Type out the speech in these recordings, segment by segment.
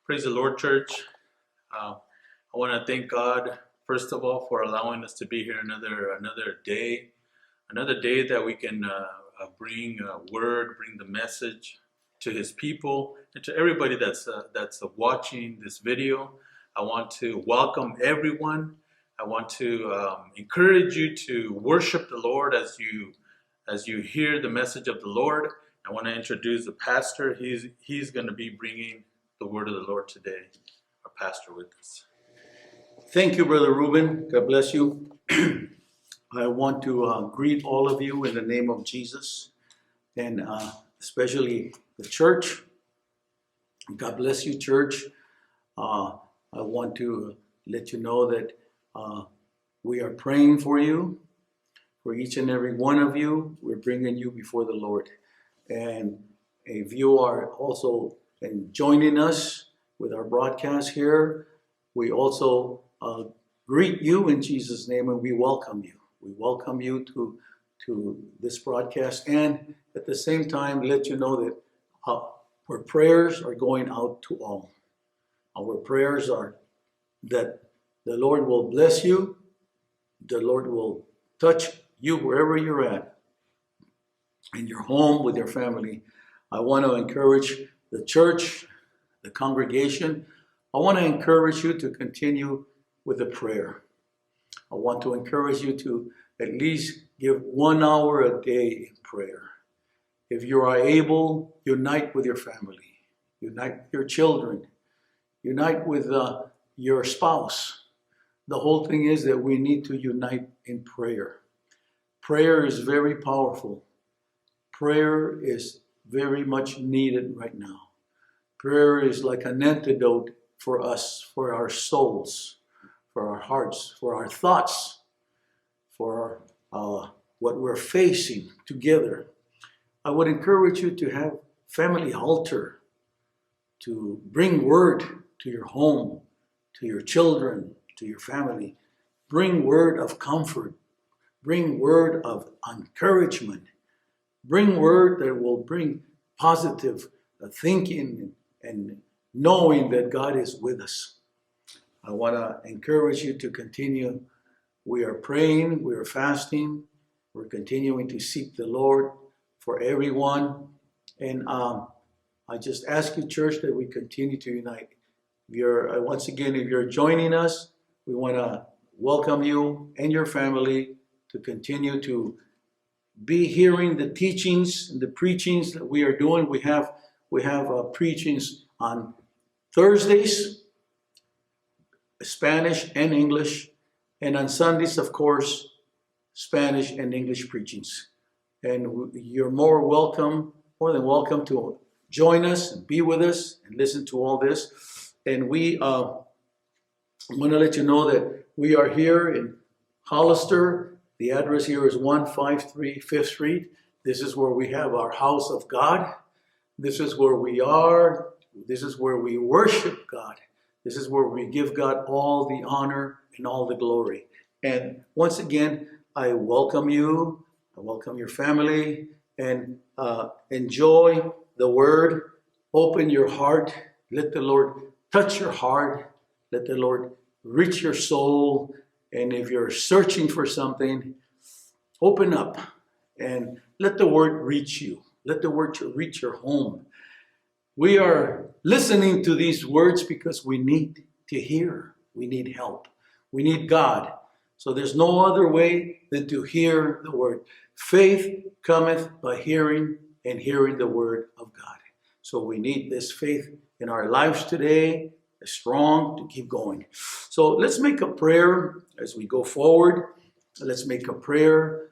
Praise the Lord, church. I want to thank God, first of all, for allowing us to be here another day that we can bring word, bring the message to His people and to everybody that's watching this video. I want to welcome everyone. I want to encourage you to worship the Lord as you hear the message of the Lord. I want to introduce the pastor. He's going to be bringing the word of the Lord today. Our pastor with us. Thank you, Brother Ruben. God bless you. I want to greet all of you in the name of Jesus, and especially the church. God bless you, church. I want to let you know that we are praying for you, for each and every one of you. We're bringing you before the Lord. And if you are also joining us with our broadcast here, we also greet you in Jesus' name, and we welcome you. We welcome you to this broadcast, and at the same time let you know that our prayers are going out to all. Our prayers are that the Lord will bless you, the Lord will touch you wherever you're at, in your home, with your family. I want to encourage the church, the congregation. I want to encourage you to continue with the prayer. I want to encourage you to at least give 1 hour a day in prayer. If you are able, unite with your family, unite with your children, unite with your spouse. The whole thing is that we need to unite in prayer. Prayer is very powerful. Prayer is very much needed right now. Prayer is like an antidote for us, for our souls, for our hearts, for our thoughts, for what we're facing together. I would encourage you to have family altar, to bring word to your home, to your children, to your family. Bring word of comfort. Bring word of encouragement. Bring word that will bring positive thinking and knowing that God is with us. I want to encourage you to continue. We are praying, we are fasting, we're continuing to seek the Lord for everyone. And I just ask you, church, that we continue to unite. If you're joining us, we want to welcome you and your family to continue to be hearing the teachings and the preachings that we are doing. We have preachings on Thursdays, Spanish and English, and on Sundays, of course, Spanish and English preachings. And you're more than welcome to join us and be with us and listen to all this. And we want to let you know that we are here in Hollister. The address here is 153 5th Street. This is where we have our house of God. This is where we are. This is where we worship God. This is where we give God all the honor and all the glory. And once again, I welcome you. I welcome your family. And enjoy the word. Open your heart. Let the Lord touch your heart. Let the Lord reach your soul. And if you're searching for something, open up and let the word reach you. Let the word reach your home. We are listening to these words because we need to hear. We need help. We need God. So there's no other way than to hear the word. Faith cometh by hearing, and hearing the word of God. So we need this faith in our lives today, strong to keep going. So let's make a prayer as we go forward. Let's make a prayer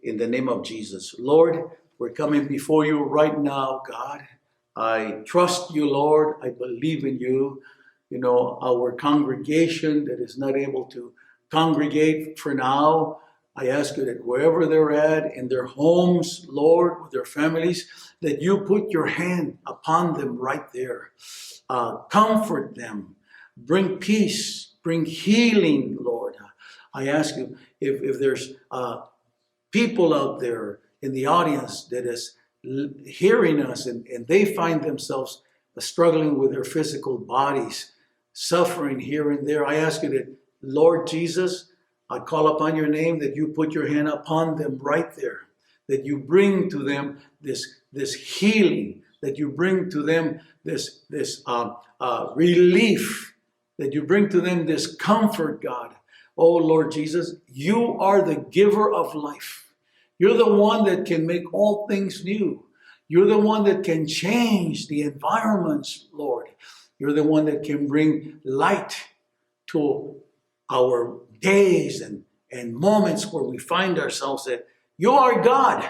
in the name of Jesus. Lord, we're coming before you right now, God. I trust you, Lord. I believe in you. You know, our congregation that is not able to congregate for now, I ask you that wherever they're at, in their homes, Lord, with their families, that you put your hand upon them right there. Comfort them. Bring peace. Bring healing, Lord. I ask you if there's people out there in the audience that is hearing us and they find themselves struggling with their physical bodies, suffering here and there. I ask you that, Lord Jesus, I call upon your name, that you put your hand upon them right there, that you bring to them this healing, that you bring to them this relief, that you bring to them this comfort, God. Oh, Lord Jesus, you are the giver of life. You're the one that can make all things new. You're the one that can change the environments, Lord. You're the one that can bring light to our days and moments where we find ourselves, that you are God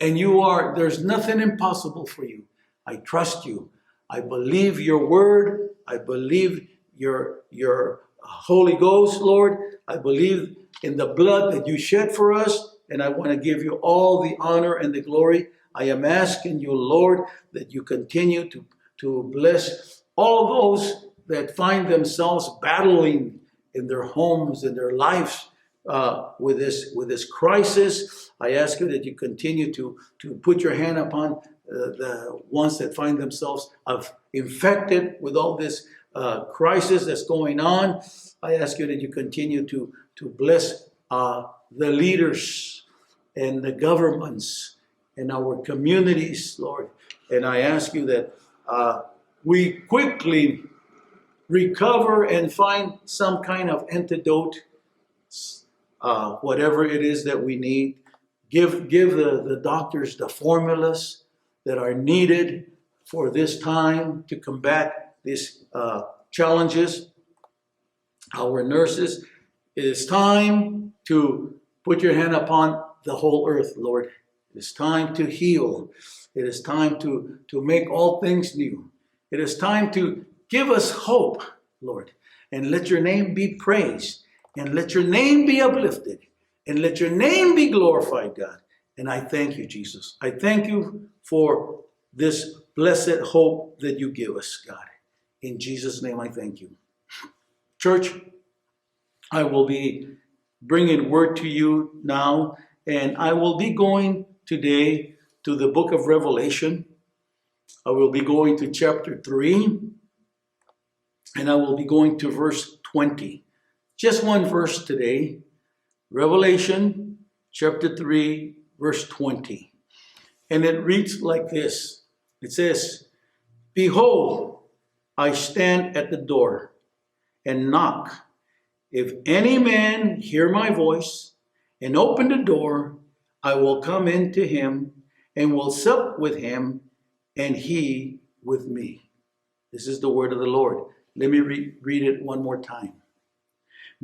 and there's nothing impossible for you. I trust you. I believe your word. I believe your Holy Ghost, Lord. I believe in the blood that you shed for us, and I want to give you all the honor and the glory. I am asking you, Lord, that you continue to bless all those that find themselves battling in their homes, in their lives, with this crisis. I ask you that you continue to put your hand upon the ones that find themselves infected with all this crisis that's going on. I ask you that you continue to bless the leaders and the governments and our communities, Lord. And I ask you that we quickly recover and find some kind of antidote, whatever it is that we need. Give the doctors the formulas that are needed for this time to combat these challenges. Our nurses, it is time to put your hand upon the whole earth, Lord. It is time to heal. It is time to make all things new. It is time to give us hope, Lord. And let your name be praised. And let your name be uplifted. And let your name be glorified, God. And I thank you, Jesus. I thank you for this blessed hope that you give us, God. In Jesus' name, I thank you. Church, I will be bringing word to you now. And I will be going today to the book of Revelation. I will be going to chapter 3. And I will be going to verse 20. Just one verse today. Revelation chapter 3, verse 20. And it reads like this. It says, "Behold, I stand at the door and knock. If any man hear my voice and open the door, I will come into him and will sup with him and he with me." This is the word of the Lord. Let me read it one more time.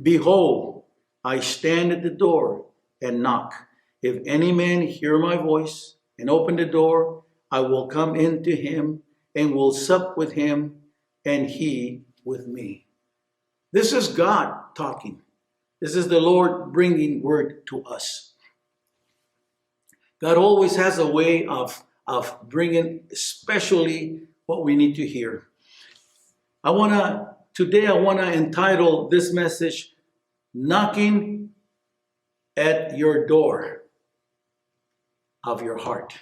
"Behold, I stand at the door and knock. If any man hear my voice and open the door, I will come into him and will sup with him and he with me." This is God talking. This is the Lord bringing word to us. God always has a way of bringing especially what we need to hear. Today I want to entitle this message, "Knocking at Your Door of Your Heart."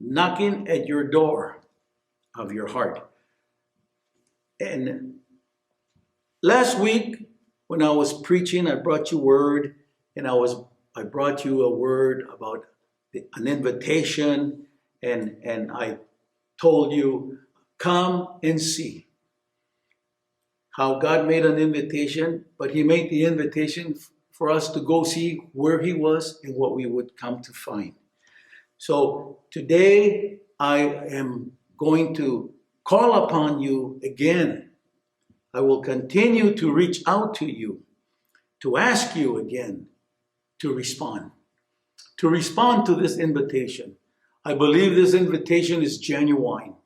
Knocking at your door of your heart. And last week, when I was preaching, I brought you word, and I brought you a word about an invitation, and I told you, come and see. How God made an invitation, but he made the invitation for us to go see where he was and what we would come to find. So today I am going to call upon you again. I will continue to reach out to you, to ask you again to respond to this invitation. I believe this invitation is genuine,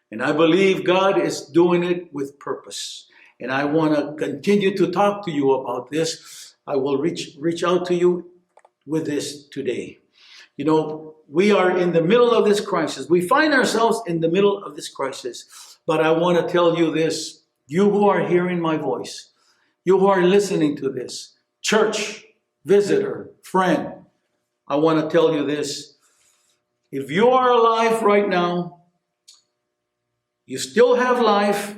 and I believe God is doing it with purpose. And I want to continue to talk to you about this. I will reach out to you with this today. You know, we are in the middle of this crisis. We find ourselves in the middle of this crisis. But I want to tell you this, you who are hearing my voice, you who are listening to this, church, visitor, friend, I want to tell you this. If you are alive right now, you still have life,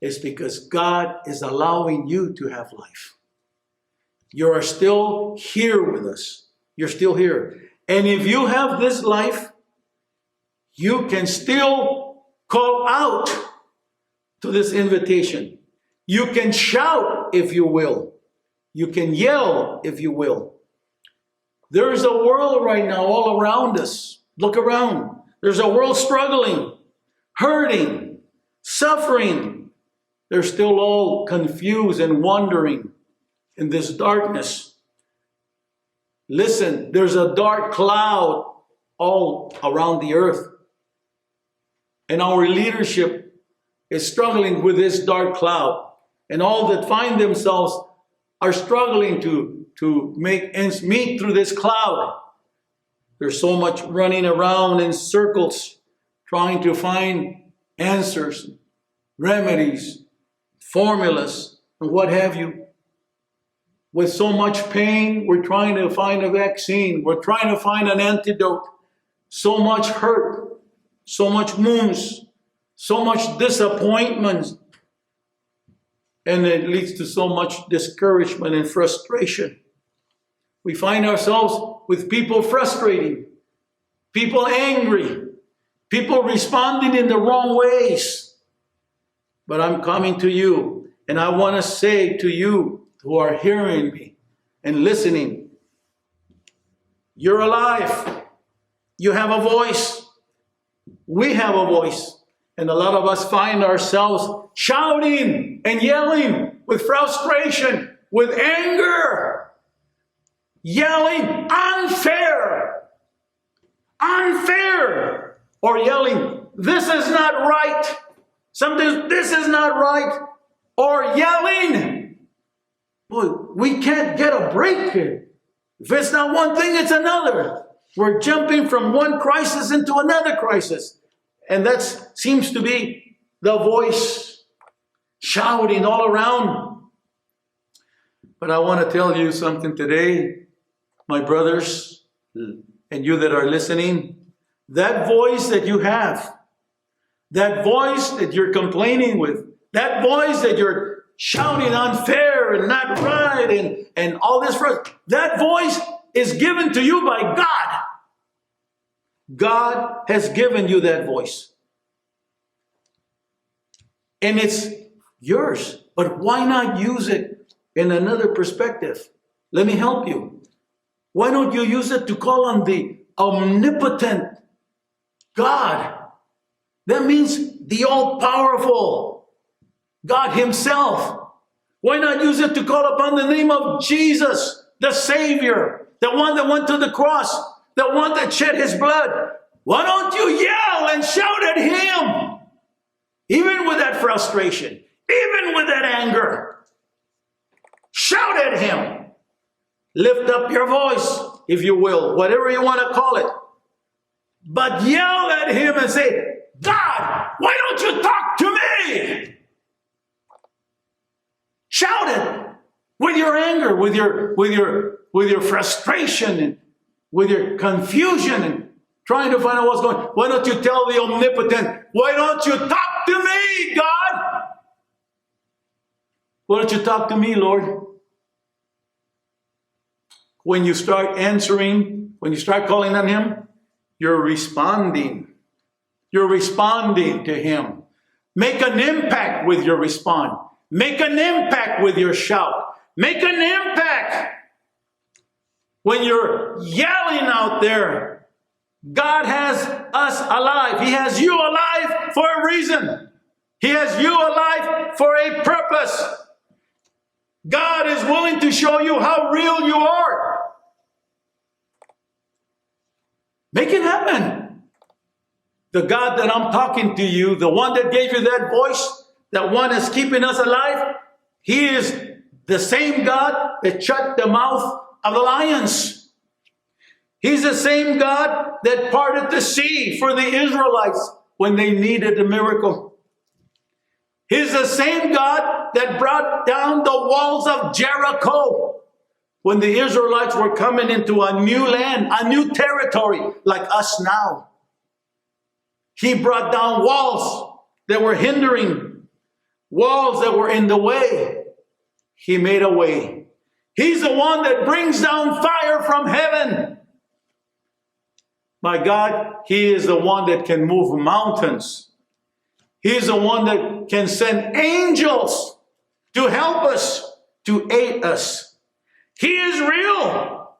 it's because God is allowing you to have life. You are still here with us. You're still here. And if you have this life, you can still call out to this invitation. You can shout if you will. You can yell if you will. There's a world right now all around us. Look around. There's a world struggling, hurting, suffering. They're still all confused and wandering in this darkness. Listen, there's a dark cloud all around the earth. And our leadership is struggling with this dark cloud. And all that find themselves are struggling to make ends meet through this cloud. There's so much running around in circles, trying to find answers, remedies, formulas, and what have you. With so much pain, we're trying to find a vaccine. We're trying to find an antidote. So much hurt, so much wounds, so much disappointment. And it leads to so much discouragement and frustration. We find ourselves with people frustrating, people angry, people responding in the wrong ways. But I'm coming to you, and I want to say to you who are hearing me and listening, you're alive. You have a voice. We have a voice. And a lot of us find ourselves shouting and yelling with frustration, with anger, yelling unfair, unfair, or yelling, this is not right. Sometimes this is not right, or yelling. Boy, we can't get a break here. If it's not one thing, it's another. We're jumping from one crisis into another crisis. And that seems to be the voice shouting all around. But I want to tell you something today, my brothers, and you that are listening. That voice that you have, that voice that you're complaining with, that voice that you're shouting unfair and not right and all this, that voice is given to you by God. God has given you that voice. And it's yours. But why not use it in another perspective? Let me help you. Why don't you use it to call on the omnipotent God? That means the all-powerful God himself. Why not use it to call upon the name of Jesus, the Savior, the one that went to the cross, the one that shed his blood? Why don't you yell and shout at him? Even with that frustration, even with that anger. Shout at him. Lift up your voice, if you will, whatever you want to call it. But yell at him and say, God, why don't you talk to me? Shout it with your anger, with your frustration, and with your confusion, and trying to find out what's going on. Why don't you tell the omnipotent, why don't you talk to me, God? Why don't you talk to me, Lord? When you start answering, when you start calling on him, you're responding. You're responding to him. Make an impact with your response. Make an impact with your shout. Make an impact when you're yelling out there. God has us alive. He has you alive for a reason. He has you alive for a purpose. God is willing to show you how real you are. Make it happen. The God that I'm talking to you, the one that gave you that voice, that one is keeping us alive, he is the same God that shut the mouth of the lions. He's the same God that parted the sea for the Israelites when they needed a miracle. He's the same God that brought down the walls of Jericho when the Israelites were coming into a new land, a new territory like us now. He brought down walls that were hindering, walls that were in the way, He made a way. He's the one that brings down fire from heaven. My God, He is the one that can move mountains. He is the one that can send angels to help us, to aid us. He is real.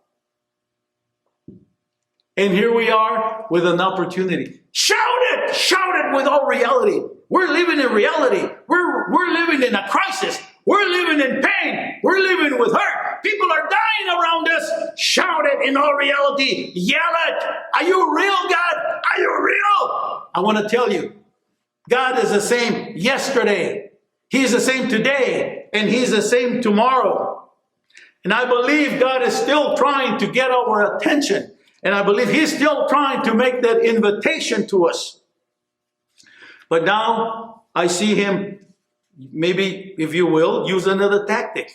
And here we are with an opportunity. Shout it with all reality. We're living in reality. We're living in a crisis. We're living in pain. We're living with hurt. People are dying around us. Shout it in all reality. Yell it. Are you real, God? Are you real? I want to tell you, God is the same yesterday. He's the same today. And He's the same tomorrow. And I believe God is still trying to get our attention. And I believe He's still trying to make that invitation to us. But now I see Him, maybe, if you will, use another tactic.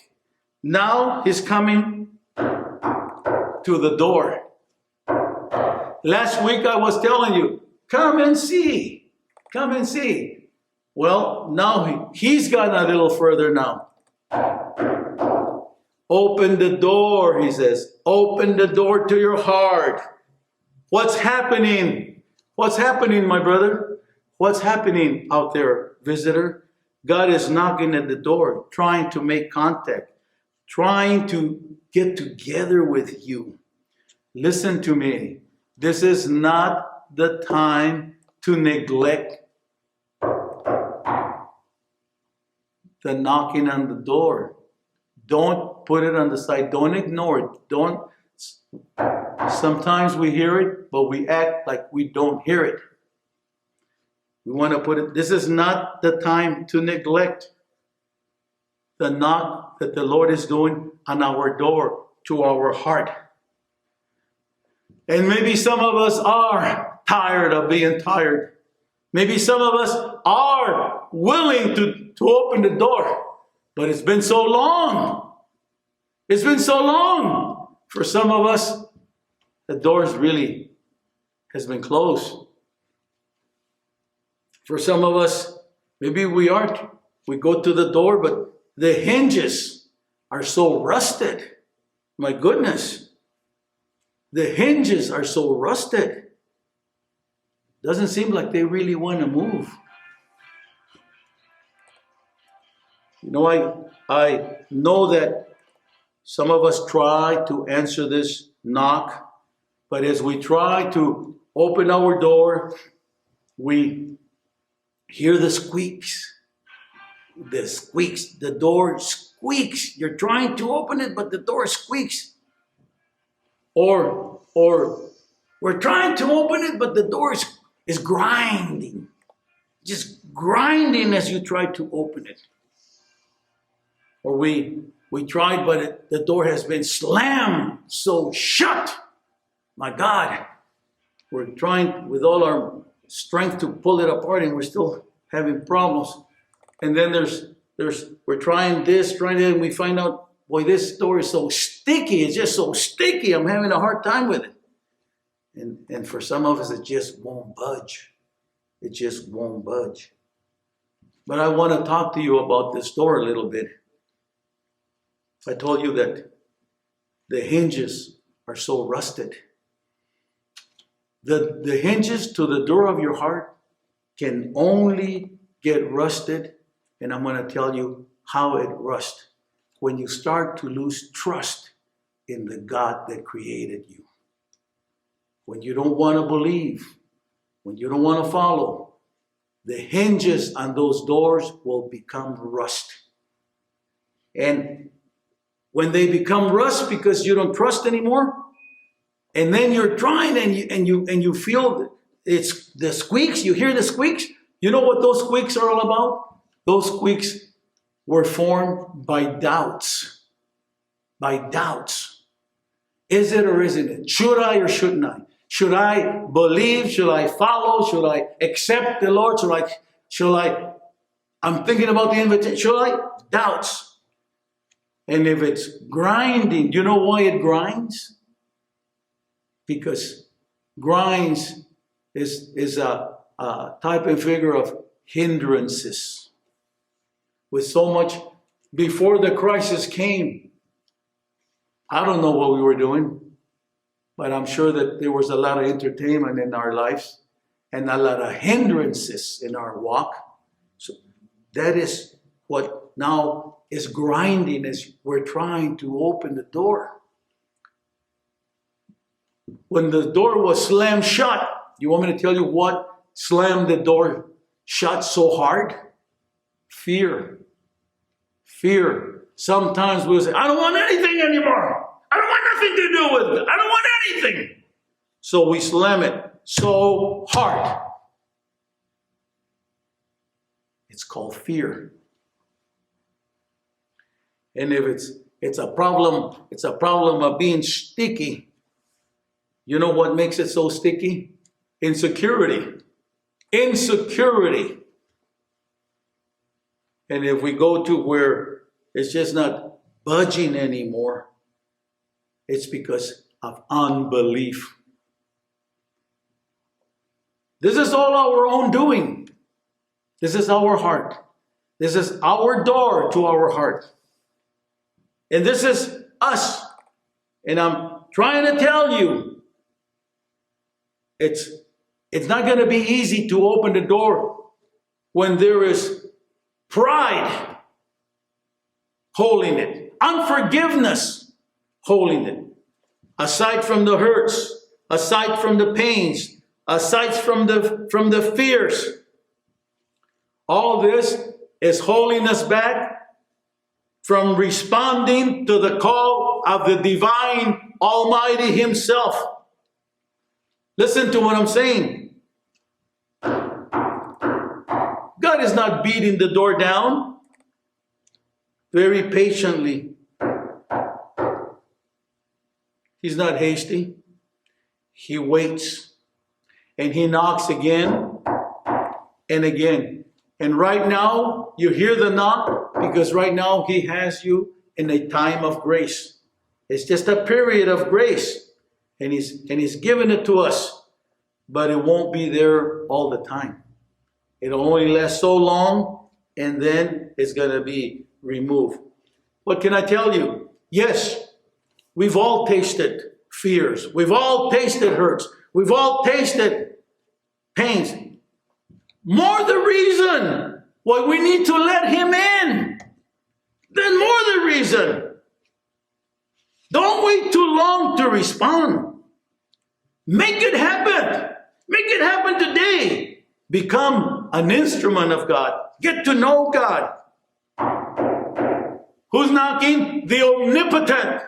Now He's coming to the door. Last week I was telling you, come and see. Come and see. Well, now He's gotten a little further now. Open the door, He says. Open the door to your heart. What's happening? What's happening, my brother? What's happening out there, visitor? God is knocking at the door, trying to make contact, trying to get together with you. Listen to me. This is not the time to neglect the knocking on the door. Don't put it on the side. Don't ignore it. Sometimes we hear it, but we act like we don't hear it. We want to put it, this is not the time to neglect the knock that the Lord is doing on our door to our heart. And maybe some of us are tired of being tired. Maybe some of us are willing to open the door. But it's been so long. It's been so long. For some of us, the doors really has been closed. For some of us, maybe we go to the door, but the hinges are so rusted. My goodness. The hinges are so rusted. Doesn't seem like they really want to move. You know, I know that some of us try to answer this knock, but as we try to open our door, we hear the squeaks. The squeaks. The door squeaks. You're trying to open it, but the door squeaks. Or we're trying to open it, but the door is grinding. Just grinding as you try to open it. Or we tried, but the door has been slammed so shut. My God, we're trying with all our strength to pull it apart, and we're still having problems. And then we're trying this, and we find out, boy, this door is so sticky. It's just so sticky. I'm having a hard time with it. And for some of us, it just won't budge. It just won't budge. But I want to talk to you about this door a little bit. I told you that the hinges are so rusted. The hinges to the door of your heart can only get rusted, and I'm going to tell you how it rusts. When you start to lose trust in the God that created you. When you don't want to believe, when you don't want to follow, the hinges on those doors will become rust. And when they become rust because you don't trust anymore, and then you're trying and you feel it's the squeaks, you hear the squeaks. You know what those squeaks are all about? Those squeaks were formed by doubts. By doubts. Is it or isn't it? Should I or shouldn't I? Should I believe? Should I follow? Should I accept the Lord? I'm thinking about the invitation. Should I? Doubts. And if it's grinding, do you know why it grinds? Because grinds is a type and figure of hindrances. With so much, before the crisis came, I don't know what we were doing, but I'm sure that there was a lot of entertainment in our lives and a lot of hindrances in our walk. So that is what now is grinding as we're trying to open the door. When the door was slammed shut, you want me to tell you what slammed the door shut so hard? Fear. Fear. Sometimes we'll say, I don't want anything anymore. I don't want nothing to do with it. I don't want anything. So we slam it so hard. It's called fear. And if it's a problem of being sticky. You know what makes it so sticky? Insecurity. Insecurity. And if we go to where it's just not budging anymore, it's because of unbelief. This is all our own doing. This is our heart. This is our door to our heart. And this is us. And I'm trying to tell you, it's not going to be easy to open the door when there is pride holding it, unforgiveness holding it. Aside from the hurts, aside from the pains, aside from the fears, all this is holding us back from responding to the call of the divine Almighty Himself. Listen to what I'm saying. God is not beating the door down. Very patiently. He's not hasty. He waits. And He knocks again and again. And right now, you hear the knock because right now He has you in a time of grace. It's just a period of grace. And he's given it to us. But it won't be there all the time. It'll only last so long, and then it's going to be removed. What can I tell you? Yes, we've all tasted fears. We've all tasted hurts. We've all tasted pains. More the reason why we need to let Him in. Then more the reason. Don't wait too long to respond. Make it happen. Make it happen today. Become an instrument of God. Get to know God. Who's knocking? The omnipotent.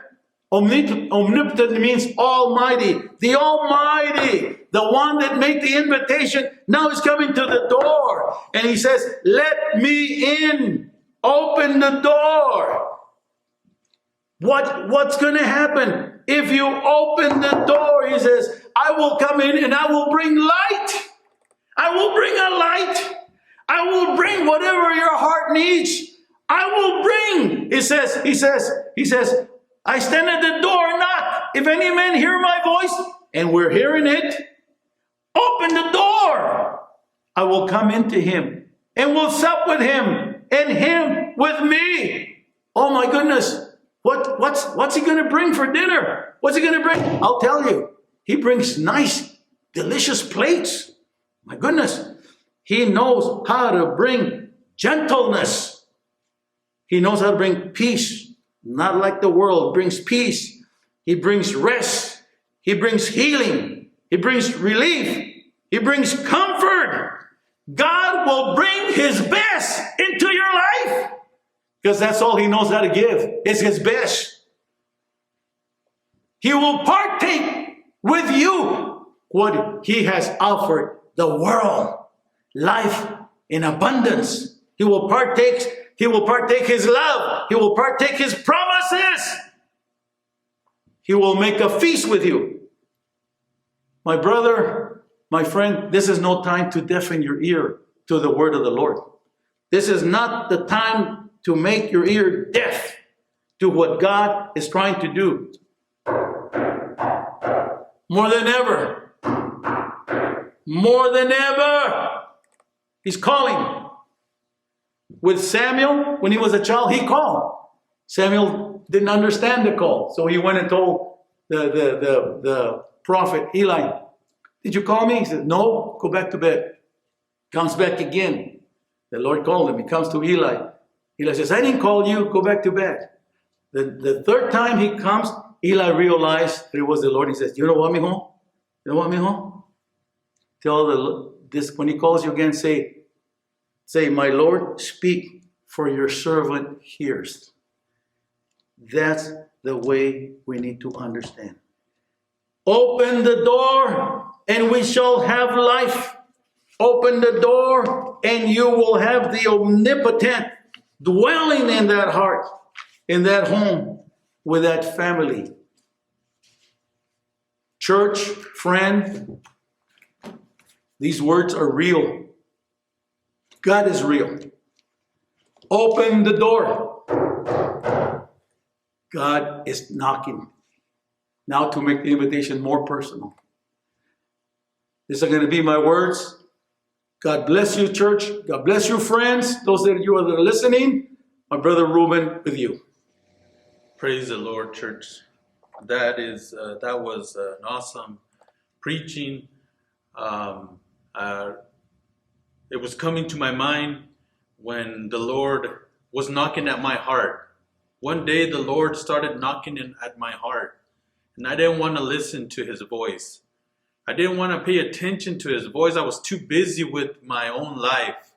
Omnipotent means almighty. The Almighty. The one that made the invitation. Now He's coming to the door. And He says, let me in. Open the door. What's going to happen? If you open the door, He says, I will come in and I will bring light. I will bring a light. I will bring whatever your heart needs. I will bring. He says, I stand at the door and knock. If any man hear my voice, and we're hearing it, open the door. I will come into him and will sup with him and him with me. Oh my goodness. What's He going to bring for dinner? What's He going to bring? I'll tell you. He brings nice, delicious plates. My goodness. He knows how to bring gentleness. He knows how to bring peace. Not like the world. Brings peace. He brings rest. He brings healing. He brings relief. He brings comfort. God will bring His best into your life. Because that's all He knows how to give. Is His best. He will partake with you what He has offered the world. Life in abundance. He will partake His love. He will partake His promises. He will make a feast with you. My brother, my friend, this is no time to deafen your ear to the word of the Lord. This is not the time to make your ear deaf to what God is trying to do. More than ever. More than ever. He's calling. With Samuel, when he was a child, he called. Samuel didn't understand the call. So he went and told the prophet Eli, did you call me? He said, no, go back to bed. Comes back again. The Lord called him. He comes to Eli. Eli says, I didn't call you. Go back to bed. The third time he comes, Eli realized that it was the Lord. He says, you don't want me home? You don't want me home? Tell this when he calls you again, say, my Lord, speak, for your servant hears. That's the way we need to understand. Open the door and we shall have life. Open the door and you will have the omnipotent dwelling in that heart, in that home, with that family. Church, friend, these words are real. God is real. Open the door. God is knocking. Now to make the invitation more personal. These are going to be my words. God bless you, church. God bless you, friends. Those that you are listening, my brother Reuben with you. Praise the Lord, church. That was an awesome preaching. It was coming to my mind when the Lord was knocking at my heart. One day the Lord started knocking at my heart, and I didn't want to listen to his voice. I didn't want to pay attention to his voice. I was too busy with my own life.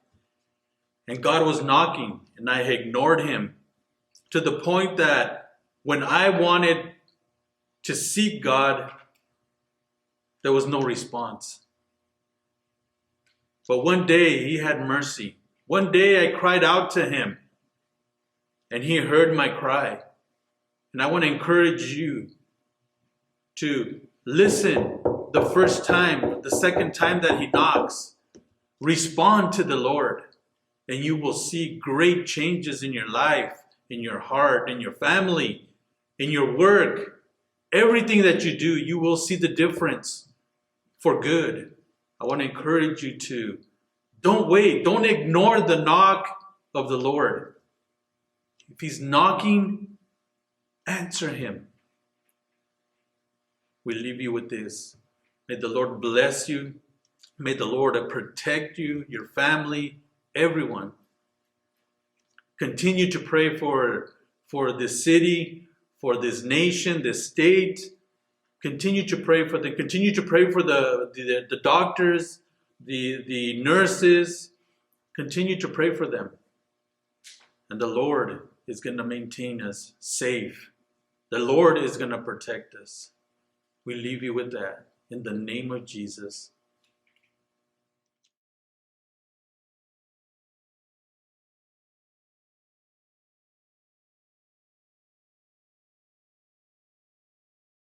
And God was knocking, and I ignored him to the point that when I wanted to seek God, there was no response. But one day he had mercy. One day I cried out to him, and he heard my cry. And I want to encourage you to listen the first time, the second time that he knocks. Respond to the Lord, and you will see great changes in your life, in your heart, in your family, in your work. Everything that you do, you will see the difference for good. I want to encourage you to don't wait. Don't ignore the knock of the Lord. If he's knocking, answer him. We leave you with this. May the Lord bless you. May the Lord protect you, your family, everyone. Continue to pray for this city, for this nation, this state. Continue to pray for them. Continue to pray for the doctors, the nurses. Continue to pray for them. And the Lord is going to maintain us safe. The Lord is going to protect us. We leave you with that. In the name of Jesus.